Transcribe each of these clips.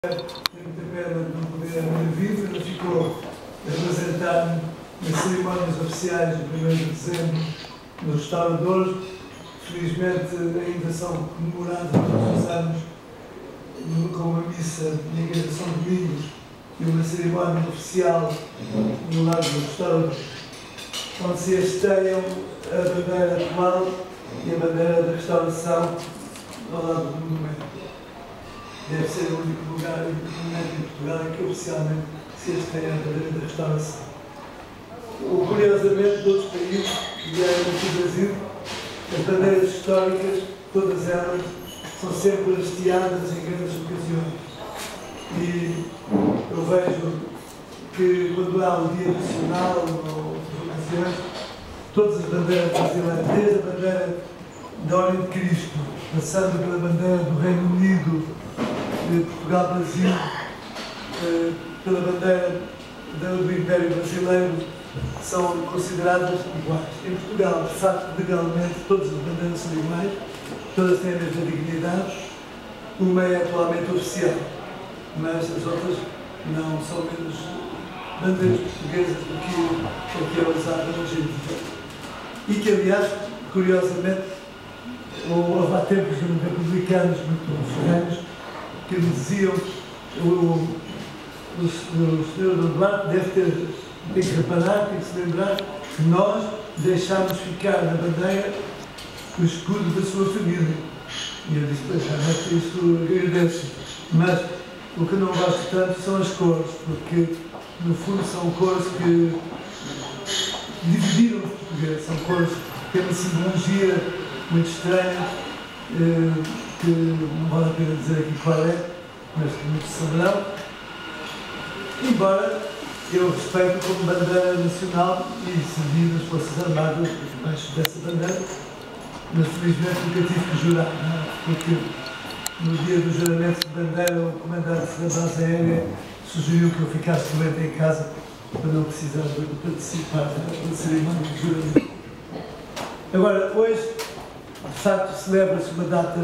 Tem muita pena de não poder haver vivo, ele ficou a representar-me nas cerimónias oficiais de 1º de dezembro nos restauradores. Felizmente ainda são comemorados todos os anos com uma missa na Igreja de São Domingos e uma cerimónia oficial no lado dos restauradores, onde se hasteiam a bandeira atual e a bandeira da restauração ao lado do monumento. Deve ser o único lugar em Portugal em que oficialmente se hasteia a bandeira da restauração. Curiosamente, de outros países que vieram aqui do Brasil, as bandeiras históricas, todas elas, são sempre hasteadas em grandes ocasiões. E eu vejo que quando há o Dia Nacional ou outras ocasiões, todas as bandeiras brasileiras, desde a bandeira da Ordem de Cristo, passando pela bandeira do Reino Unido, de Portugal-Brasil, pela bandeira do Império Brasileiro, são consideradas iguais. Em Portugal, de facto, legalmente, todas as bandeiras são iguais, todas têm a mesma dignidade. Uma é atualmente oficial, mas as outras não são menos bandeiras portuguesas do que é usada hoje em dia. E que, aliás, curiosamente, houve há tempos republicanos muito ferrenhos que me diziam o Sr. Duarte tem que reparar, tem que se lembrar que nós deixámos ficar na bandeira o escudo da sua família. E eu disse, pois, realmente isso agradeço. Mas o que não gosto tanto são as cores, porque no fundo são cores que dividiram os portugueses, são cores que têm uma simbologia muito estranha, que não vale a pena dizer aqui qual é, mas que muitos saberão. Embora eu respeito como bandeira nacional e servi nas Forças Armadas debaixo dessa bandeira, mas felizmente nunca tive que jurar, não? Porque no dia do juramento de bandeira o comandante da base aérea sugeriu que eu ficasse doente em casa para não precisar de participar da cerimónia de juramento. Agora, hoje, de facto, celebra-se uma data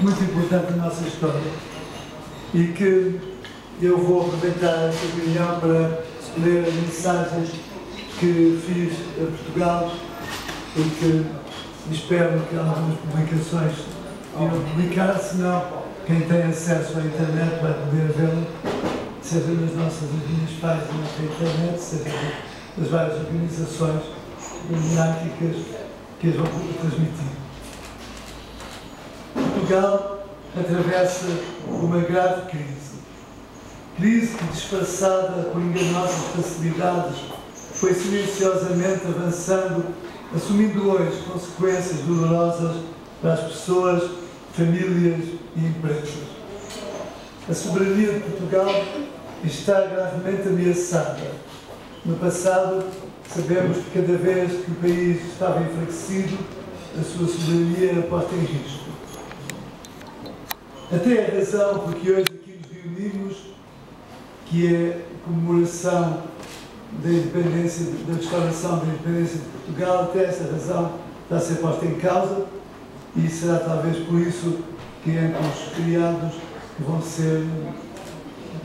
muito importante na nossa história e que eu vou aproveitar esta reunião para ler a mensagem que fiz a Portugal e que espero que algumas publicações irão publicar, senão quem tem acesso à internet vai poder vê-la, seja nas nossas páginas da internet, seja nas várias organizações monárquicas que as vão transmitir. Portugal atravessa uma grave crise que, disfarçada por enganosas facilidades, foi silenciosamente avançando, assumindo hoje consequências dolorosas para as pessoas, famílias e empresas. A soberania de Portugal está gravemente ameaçada. No passado, sabemos que cada vez que o país estava enfraquecido, a sua soberania era posta em risco. Até a razão por que hoje aqui nos reunimos, que é a comemoração da independência, da restauração da independência de Portugal, até essa razão está a ser posta em causa e será talvez por isso que entre os feriados que vão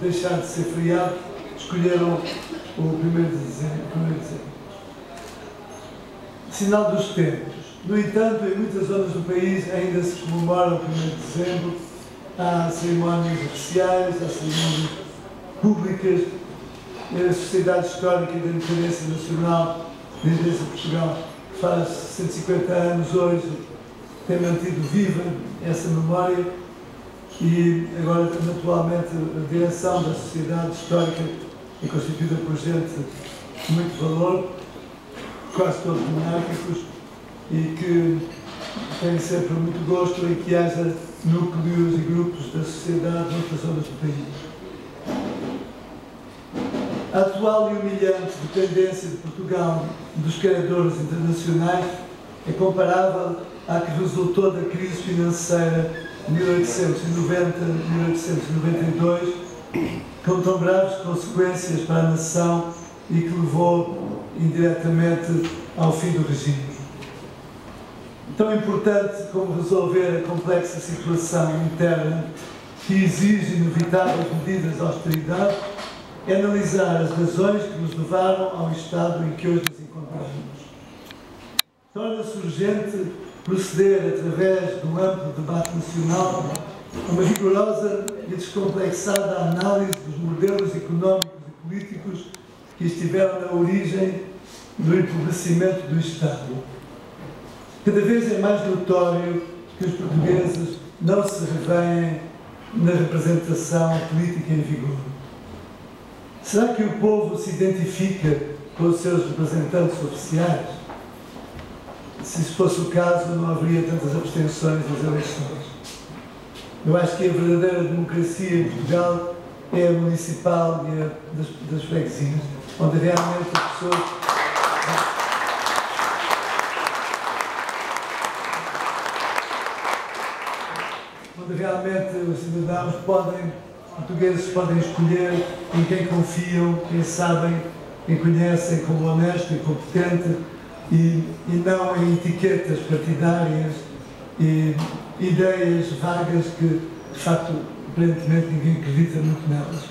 deixar de ser feriado, escolheram o 1º de dezembro. Sinal dos tempos. No entanto, em muitas zonas do país ainda se comemora o 1º de dezembro. Há cerimónias oficiais, há cerimónias públicas. A Sociedade Histórica da Independência Nacional da Independência de Portugal, que faz 150 anos hoje, tem mantido viva essa memória e agora, atualmente, a direção da Sociedade Histórica é constituída por gente de muito valor, quase todos monárquicos, e que tem sempre muito gosto em que haja núcleos e grupos da sociedade noutras zonas do país. A atual e humilhante dependência de Portugal dos credores internacionais é comparável à que resultou da crise financeira de 1890-1892, com tão graves consequências para a nação e que levou indiretamente ao fim do regime. Tão importante como resolver a complexa situação interna que exige inevitáveis medidas de austeridade, é analisar as razões que nos levaram ao estado em que hoje nos encontramos. Torna-se urgente proceder, através de um amplo debate nacional, a uma rigorosa e descomplexada análise dos modelos económicos e políticos que estiveram na origem do empobrecimento do Estado. Cada vez é mais notório que os portugueses não se revêem na representação política em vigor. Será que o povo se identifica com os seus representantes oficiais? Se isso fosse o caso, não haveria tantas abstenções nas eleições. Eu acho que a verdadeira democracia em Portugal é a municipal e a das freguesias, onde realmente as pessoas... onde realmente os cidadãos portugueses podem escolher em quem confiam, quem sabem, quem conhecem como honesto e competente, e não em etiquetas partidárias e ideias vagas que, de facto, aparentemente ninguém acredita muito nelas.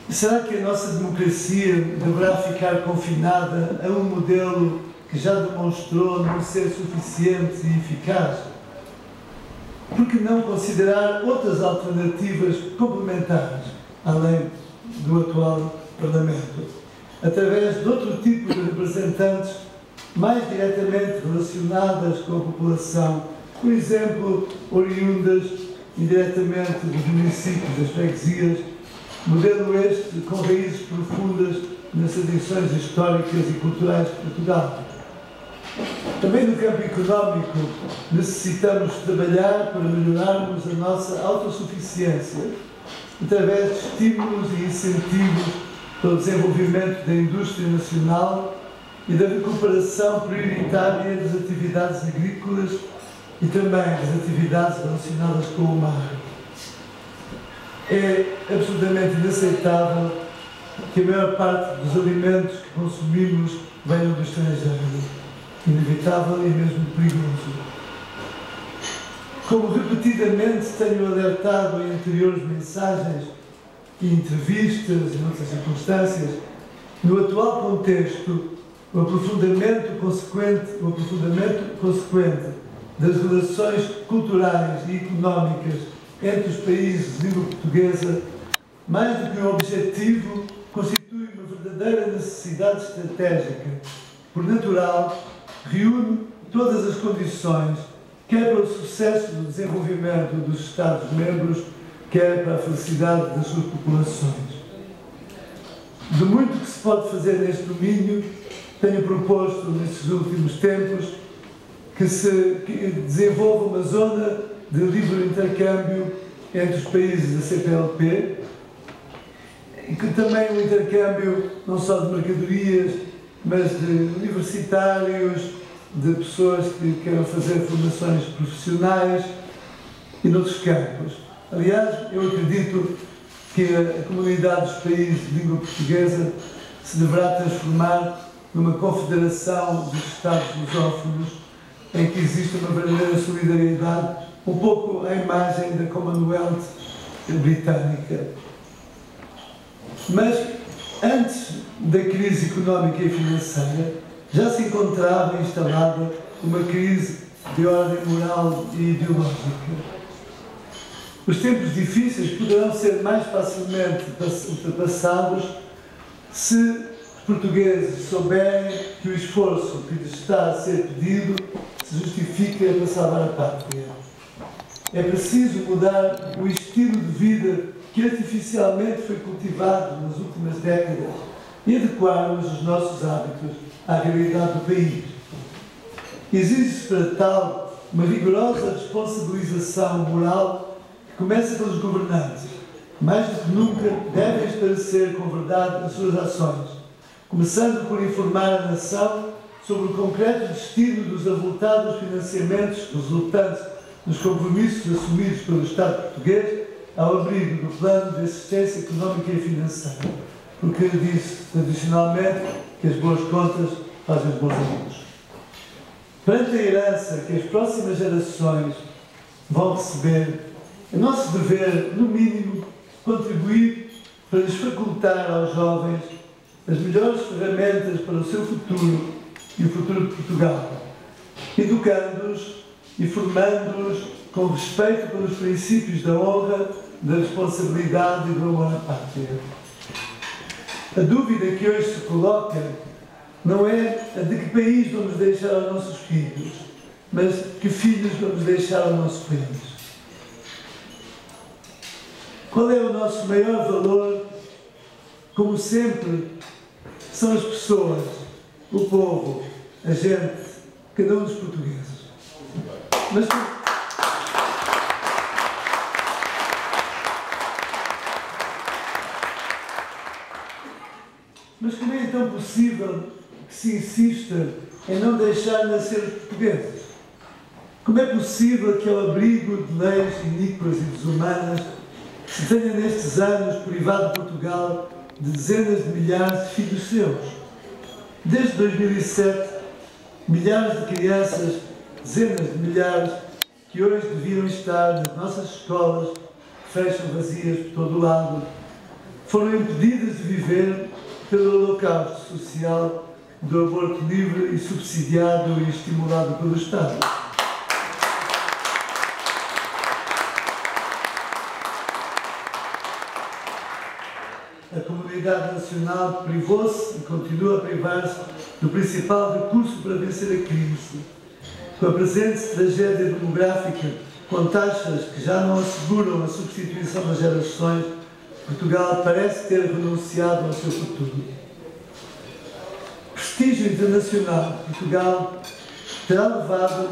Será que a nossa democracia deverá ficar confinada a um modelo que já demonstrou não ser suficiente e eficaz? Por que não considerar outras alternativas complementares, além do atual Parlamento, através de outro tipo de representantes mais diretamente relacionadas com a população, por exemplo, oriundas indiretamente dos municípios, das freguesias, modelo este com raízes profundas nas tradições históricas e culturais de Portugal. Também no campo económico necessitamos trabalhar para melhorarmos a nossa autossuficiência através de estímulos e incentivos para o desenvolvimento da indústria nacional e da recuperação prioritária das atividades agrícolas e também das atividades relacionadas com o mar. É absolutamente inaceitável que a maior parte dos alimentos que consumimos venham do estrangeiro. Inevitável e mesmo perigoso. Como repetidamente tenho alertado em anteriores mensagens e entrevistas e outras circunstâncias, no atual contexto, o aprofundamento consequente das relações culturais e económicas entre os países de língua portuguesa, mais do que um objetivo, constitui uma verdadeira necessidade estratégica. Por natural, reúne todas as condições, quer para o sucesso do desenvolvimento dos Estados-membros, quer para a felicidade das suas populações. De muito que se pode fazer neste domínio, tenho proposto, nestes últimos tempos, que se desenvolva uma zona de livre intercâmbio entre os países da CPLP, e que também o intercâmbio não só de mercadorias, mas de universitários, de pessoas que queiram fazer formações profissionais e noutros campos. Aliás, eu acredito que a comunidade dos países de língua portuguesa se deverá transformar numa confederação dos Estados lusófonos, em que existe uma verdadeira solidariedade, um pouco à imagem da Commonwealth britânica. Mas, antes da crise económica e financeira, já se encontrava instalada uma crise de ordem moral e ideológica. Os tempos difíceis poderão ser mais facilmente ultrapassados se os portugueses souberem que o esforço que lhes está a ser pedido se justifica para salvar a pátria. É preciso mudar o estilo de vida que artificialmente foi cultivado nas últimas décadas e adequarmos os nossos hábitos à realidade do país. Exige-se para tal uma rigorosa responsabilização moral que começa pelos governantes, que mais do que nunca devem esclarecer com verdade as suas ações, começando por informar a nação sobre o concreto destino dos avultados financiamentos resultantes dos compromissos assumidos pelo Estado português ao abrigo do Plano de Assistência Económica e Financeira, porque disse tradicionalmente que as boas contas fazem os bons amigos. Perante a herança que as próximas gerações vão receber, É nosso dever, no mínimo, contribuir para lhes facultar aos jovens as melhores ferramentas para o seu futuro e o futuro de Portugal, educando-os e formando-os com respeito pelos princípios da honra, da responsabilidade e do amor à pátria. A dúvida que hoje se coloca não é a de que país vamos deixar aos nossos filhos, mas que filhos vamos deixar ao nosso país. Qual é o nosso maior valor? Como sempre, são as pessoas, o povo, a gente, cada um dos portugueses. Mas como é então possível que se insista em não deixar nascer os portugueses? Como é possível que, ao abrigo de leis iníquas e desumanas, se tenha nestes anos privado Portugal de dezenas de milhares de filhos seus? Desde 2007, milhares de crianças, dezenas de milhares, que hoje deviam estar nas nossas escolas, que fecham vazias por todo o lado, foram impedidas de viver pelo holocausto social do aborto livre e subsidiado e estimulado pelo Estado. A comunidade nacional privou-se e continua a privar-se do principal recurso para vencer a crise. Com a presente tragédia demográfica, com taxas que já não asseguram a substituição das gerações, Portugal parece ter renunciado ao seu futuro. Prestígio internacional de Portugal terá levado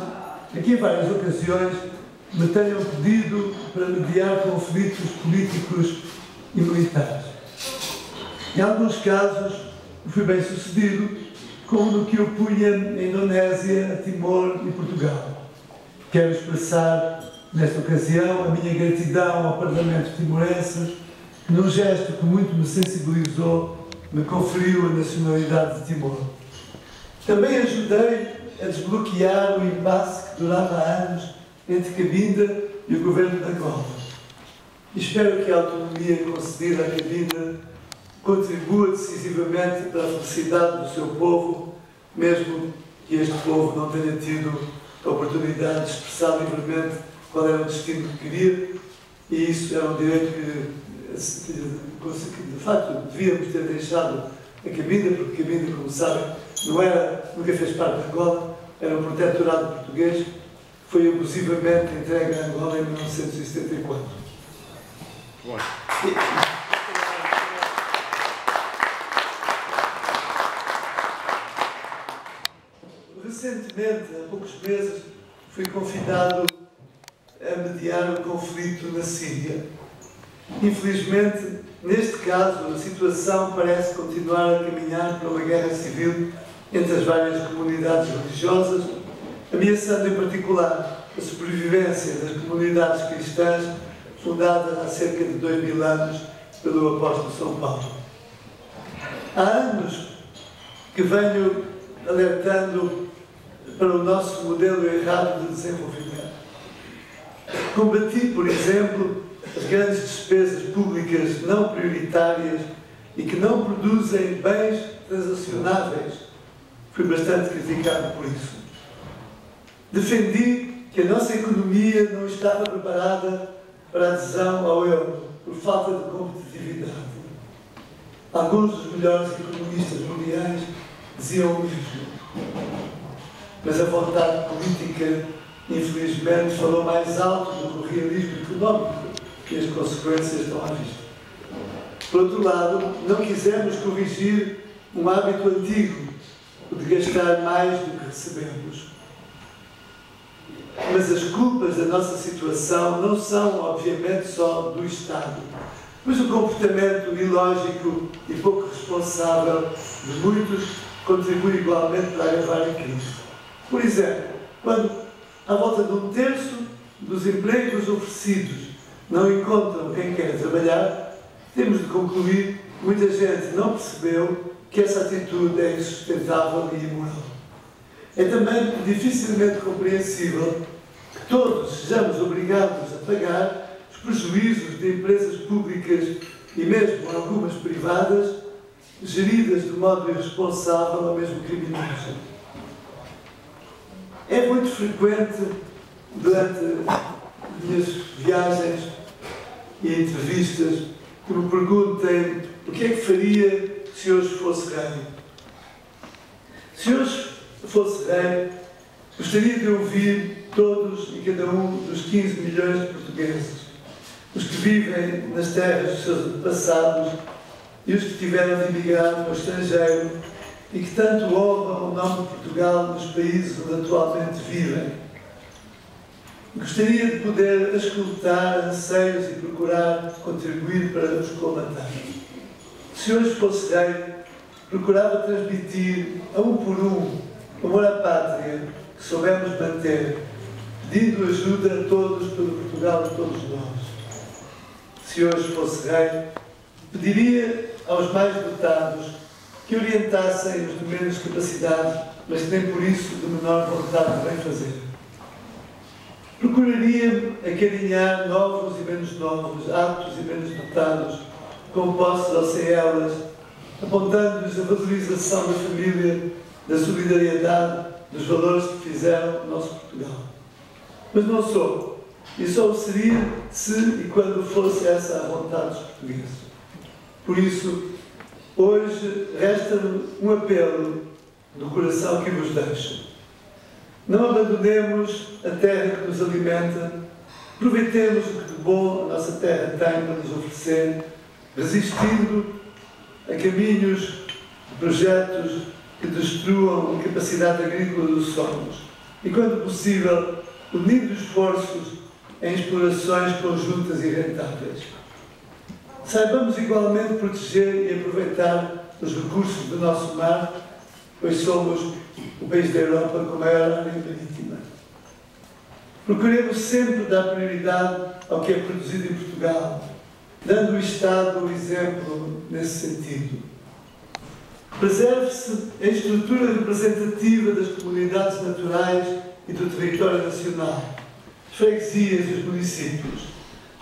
a que, em várias ocasiões, me tenham pedido para mediar conflitos políticos e militares. Em alguns casos, fui bem sucedido, como no que eu punha em Indonésia, a Timor e Portugal. Quero expressar, nesta ocasião, a minha gratidão ao Parlamento timorense, que, num gesto que muito me sensibilizou, me conferiu a nacionalidade de Timor. Também ajudei a desbloquear o impasse que durava há anos entre Cabinda e o governo de Angola. E espero que a autonomia concedida à Cabinda contribua decisivamente para a felicidade do seu povo, mesmo que este povo não tenha tido a oportunidade de expressar livremente qual era o destino que queria, e isso era um direito que de facto devíamos ter deixado a Cabinda, porque Cabinda, como sabem, nunca fez parte de Angola, era um protetorado português, foi abusivamente entregue a Angola em 1974. Bom. Recentemente, há poucos meses, fui convidado a mediar o conflito na Síria. Infelizmente, neste caso, a situação parece continuar a caminhar para uma guerra civil entre as várias comunidades religiosas, ameaçando em particular a sobrevivência das comunidades cristãs fundadas há cerca de 2000 anos pelo apóstolo São Paulo. Há anos que venho alertando para o nosso modelo errado de desenvolvimento. Combati, por exemplo, as grandes despesas públicas não prioritárias e que não produzem bens transacionáveis. Fui bastante criticado por isso. Defendi que a nossa economia não estava preparada para a adesão ao euro, por falta de competitividade. Alguns dos melhores economistas mundiais diziam o mesmo. Mas a vontade política, infelizmente, falou mais alto do que o realismo económico, que as consequências estão à vista. Por outro lado, não quisemos corrigir um hábito antigo, o de gastar mais do que recebemos. Mas as culpas da nossa situação não são, obviamente, só do Estado, mas o comportamento ilógico e pouco responsável de muitos contribui igualmente para agravar a crise. Por exemplo, quando à volta de 1/3 dos empregos oferecidos não encontram quem quer trabalhar, temos de concluir que muita gente não percebeu que essa atitude é insustentável e imoral. É também dificilmente compreensível que todos sejamos obrigados a pagar os prejuízos de empresas públicas e mesmo algumas privadas, geridas de modo irresponsável ou mesmo criminoso. É muito frequente, durante minhas viagens e entrevistas, que me perguntem o que é que faria se hoje fosse rei. Se hoje fosse rei, gostaria de ouvir todos e cada um dos 15 milhões de portugueses, os que vivem nas terras dos seus antepassados e os que tiveram de emigrar para o estrangeiro e que tanto honram o nome de Portugal nos países onde atualmente vivem. Gostaria de poder escutar anseios e procurar contribuir para os colmatar. Se hoje fosse rei, procurava transmitir a um por um o amor à pátria que soubemos manter, pedindo ajuda a todos pelo Portugal de todos nós. Se hoje fosse rei, pediria aos mais dotados que orientassem os de menos capacidade, mas que nem por isso de menor vontade de bem fazer. Procuraria acarinhar novos e menos novos, aptos e menos dotados, com posses ou sem elas, apontando-lhes a valorização da família, da solidariedade, dos valores que fizeram o nosso Portugal. Mas não sou, e só o seria se e quando fosse essa a vontade dos portugueses. Por isso, hoje resta-me um apelo do coração que vos deixo. Não abandonemos a terra que nos alimenta, aproveitemos o que de bom a nossa terra tem para nos oferecer, resistindo a caminhos de projetos que destruam a capacidade agrícola dos solos e, quando possível, unindo esforços em explorações conjuntas e rentáveis. Saibamos igualmente proteger e aproveitar os recursos do nosso mar, pois somos o país da Europa com a maior área marítima. Procuremos sempre dar prioridade ao que é produzido em Portugal, dando o Estado o exemplo nesse sentido. Preserve-se a estrutura representativa das comunidades naturais e do território nacional, as freguesias e os municípios,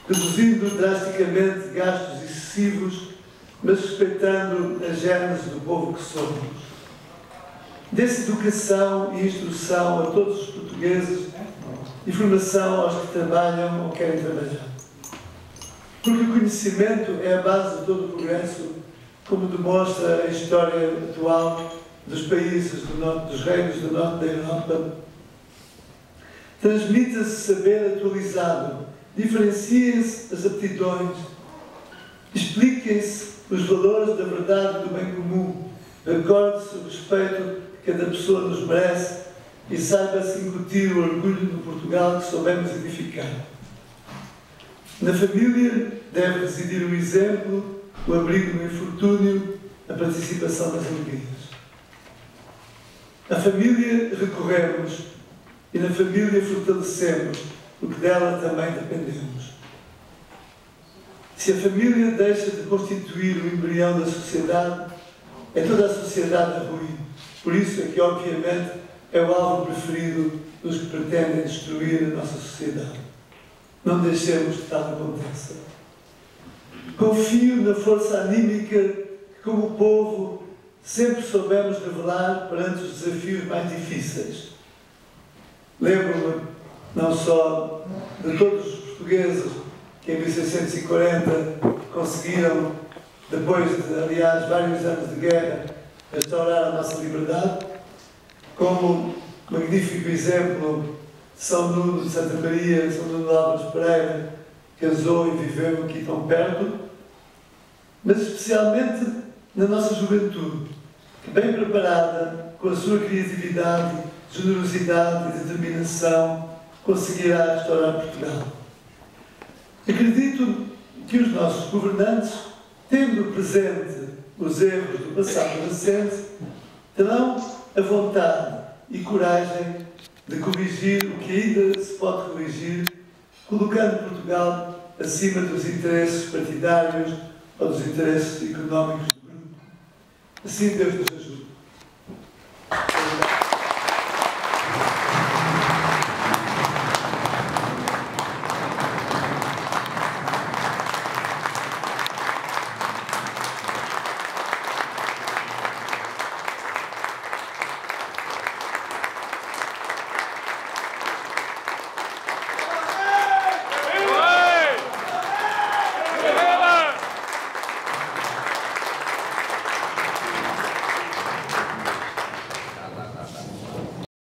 reduzindo drasticamente gastos excessivos, mas respeitando a gênese do povo que somos. Dê-se educação e instrução a todos os portugueses e formação aos que trabalham ou querem trabalhar. Porque o conhecimento é a base de todo o progresso, como demonstra a história atual dos países do norte, dos reinos do norte da Europa. Transmita-se saber atualizado, diferenciem-se as aptidões, expliquem-se os valores da verdade e do bem comum, recorde-se o respeito que cada pessoa nos merece e saiba-se incutir o orgulho do Portugal que soubemos edificar. Na família deve residir o exemplo, o abrigo no infortúnio, a participação nas alegrias. A família recorremos e na família fortalecemos, porque dela também dependemos. Se a família deixa de constituir o embrião da sociedade, é toda a sociedade a ruir. Por isso é que, obviamente, é o alvo preferido dos que pretendem destruir a nossa sociedade. Não deixemos que tal aconteça. Confio na força anímica que, como povo, sempre soubemos revelar perante os desafios mais difíceis. Lembro-me, não só de todos os portugueses que em 1640 conseguiram, depois de, aliás, vários anos de guerra, restaurar a nossa liberdade, como magnífico exemplo São Nuno de Santa Maria, São Nuno de Álvares Pereira, casou e viveu aqui tão perto, mas especialmente na nossa juventude, que bem preparada, com a sua criatividade, generosidade e determinação, conseguirá restaurar Portugal. Acredito que os nossos governantes, tendo presente os erros do passado recente, terão a vontade e coragem de corrigir o que ainda se pode corrigir, colocando Portugal acima dos interesses partidários ou dos interesses económicos do grupo. Assim Deus nos ajude.